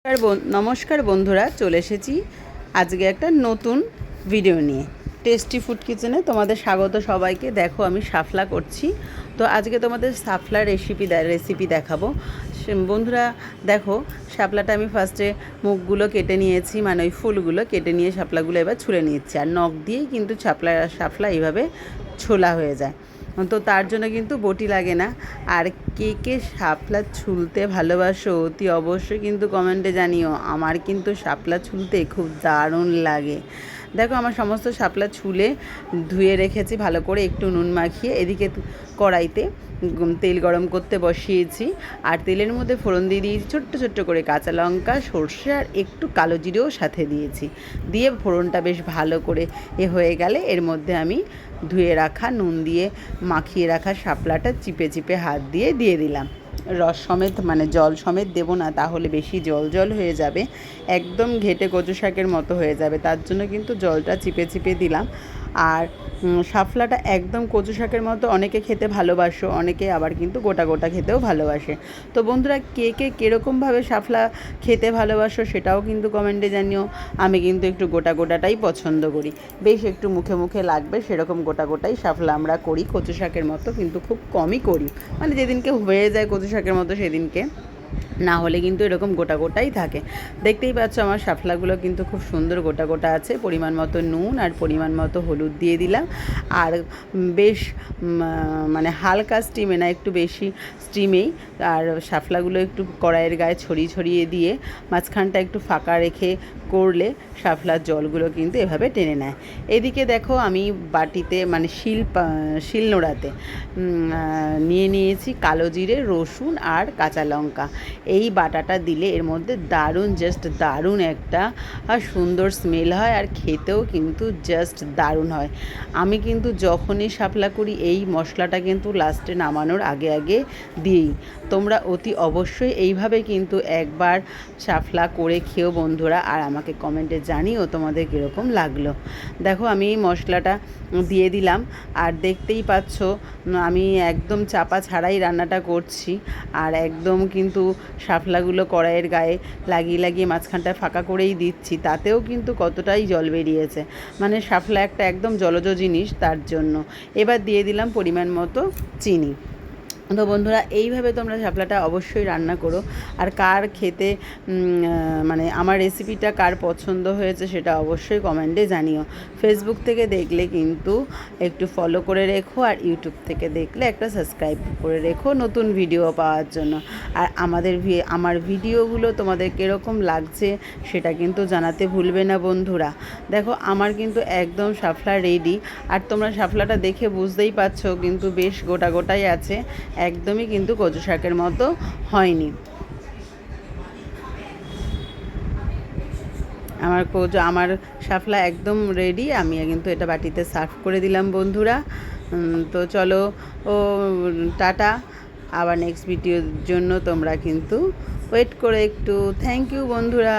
নমস্কার বন্ধুরা, চলে এসেছি আজকে একটা নতুন ভিডিও নিয়ে। টেস্টি ফুড কিচেনে তোমাদের স্বাগত সবাইকে। দেখো আমি শাফলা করছি, তো আজকে তোমাদের শাফলার রেসিপি দেখাবো। বন্ধুরা দেখো, শাপলাটা আমি ফার্স্টে মুখগুলো কেটে নিয়েছি, মানে ওই ফুলগুলো কেটে নিয়ে শাপলাগুলো এবার ছুলে নিচ্ছি। আর নখ দিয়েই কিন্তু শাপলা এইভাবে ছোলা হয়ে যায়, তো তার জন্য কিন্তু বটি লাগে না। আর কে কে শাপলা ছুলতে ভালোবাসো অতি অবশ্যই কিন্তু কমেন্টে জানিও। আমার কিন্তু শাপলা ছুলতে খুব দারুণ লাগে। দেখো আমার সমস্ত শাপলা ছুলে ধুয়ে রেখেছি ভালো করে, একটু নুন মাখিয়ে। এদিকে কড়াইতে তেল গরম করতে বসিয়েছি, আর তেলের মধ্যে ফোড়ন দিয়ে দিয়েছি ছোট্ট ছোট্ট করে কাঁচা লঙ্কা, সর্ষে আর একটু কালো জিরেও সাথে দিয়েছি। দিয়ে ফোড়নটা বেশ ভালো করে হয়ে গেলে এর মধ্যে আমি ধুয়ে রাখা নুন দিয়ে মাখিয়ে রাখা শাপলাটা চিপে চিপে হাত দিয়ে দিলাম। রস সমেত, মানে জল সমেত দেবো না, তাহলে বেশি জল জল হয়ে যাবে, একদম ঘেটে কচু শাকের মতো হয়ে যাবে। তার জন্য কিন্তু জলটা চিপে চিপে দিলাম। আর শাপলাটা একদম কচু শাকের মতো অনেকে খেতে ভালোবাসো, অনেকে আবার কিন্তু গোটা গোটা খেতেও ভালোবাসে। তো বন্ধুরা কে কে কীরকমভাবে শাপলা খেতে ভালোবাসো সেটাও কিন্তু কমেন্টে জানিও। আমি কিন্তু একটু গোটা গোটাটাই পছন্দ করি, বেশ একটু মুখে মুখে লাগবে সেরকম গোটা গোটাই শাপলা আমরা করি। কচু শাকের মতো কিন্তু খুব কমই করি, মানে যেদিনকে হয়ে যায় কচু শাকের মতো সেদিনকে, না হলে কিন্তু এরকম গোটা গোটাই থাকে। দেখতেই পাচ্ছ আমার শাপলাগুলো কিন্তু খুব সুন্দর গোটা গোটা আছে। পরিমাণ মতো নুন আর পরিমাণ মতো হলুদ দিয়ে দিলাম। আর বেশ মানে হালকা স্টিমে না, একটু বেশি স্টিমেই। আর শাপলাগুলো একটু কড়াইয়ের গায়ে ছড়িয়ে ছড়িয়ে দিয়ে মাঝখানটা একটু ফাঁকা রেখে করলে শাপলার জলগুলো কিন্তু এভাবে টেনে নেয়। এদিকে দেখো আমি বাটিতে, মানে শিলনোড়াতে নিয়ে নিয়েছি কালো জিরে, রসুন আর কাঁচা লঙ্কা। এই বাটাটা দিলে এর মধ্যে দারুণ, জাস্ট দারুণ একটা সুন্দর স্মেল হয়, আর খেতেও কিন্তু জাস্ট দারুণ হয়। আমি কিন্তু যখনই শাপলা করি এই মশলাটা কিন্তু লাস্টে নামানোর আগে আগে দিই। তোমরা অতি অবশ্যই এইভাবে কিন্তু একবার শাপলা করে খেও বন্ধুরা, আর আমাকে কমেন্টে জানিও তোমাদের কীরকম লাগলো। দেখো আমি এই মশলাটা দিয়ে দিলাম, আর দেখতেই পাচ্ছ আমি একদম চাপা ছাড়াই রান্নাটা করছি। আর একদম কিন্তু শাপলাগুলো কড়াইয়ের গায়ে লাগিয়ে লাগিয়ে মাঝখানটায় ফাঁকা করেই দিচ্ছি, তাতেও কিন্তু কতটাই জল বেরিয়েছে। মানে শাপলা একটা একদম জলজ জিনিস, তার জন্য। এবার দিয়ে দিলাম পরিমাণ মতো চিনি। তো বন্ধুরা এইভাবে তোমরা শাপলাটা অবশ্যই রান্না করো। আর কার খেতে মানে আমার রেসিপিটা কার পছন্দ হয়েছে সেটা অবশ্যই কমেন্টে জানিও। ফেসবুক থেকে দেখলে কিন্তু একটু ফলো করে রেখো, আর ইউটিউব থেকে দেখলে একটা সাবস্ক্রাইব করে রেখো নতুন ভিডিও পাওয়ার জন্য। আর আমার ভিডিওগুলো তোমাদের কীরকম লাগছে সেটা কিন্তু জানাতে ভুলবে না বন্ধুরা। দেখো আমার কিন্তু একদম শাপলা রেডি। আর তোমরা শাপলাটা দেখে বুঝতেই পারছো কিন্তু বেশ গোটা গোটাই আছে, একদমই কিন্তু কচু শাকের মতো হয়নি। আমার শাপলা একদম রেডি। আমি কিন্তু এটা বাটিতে সার্ভ করে দিলাম বন্ধুরা। তো চলো টাটা, আবার নেক্সট ভিডিওর জন্য তোমরা কিন্তু ওয়েট করে একটু। থ্যাংক ইউ বন্ধুরা।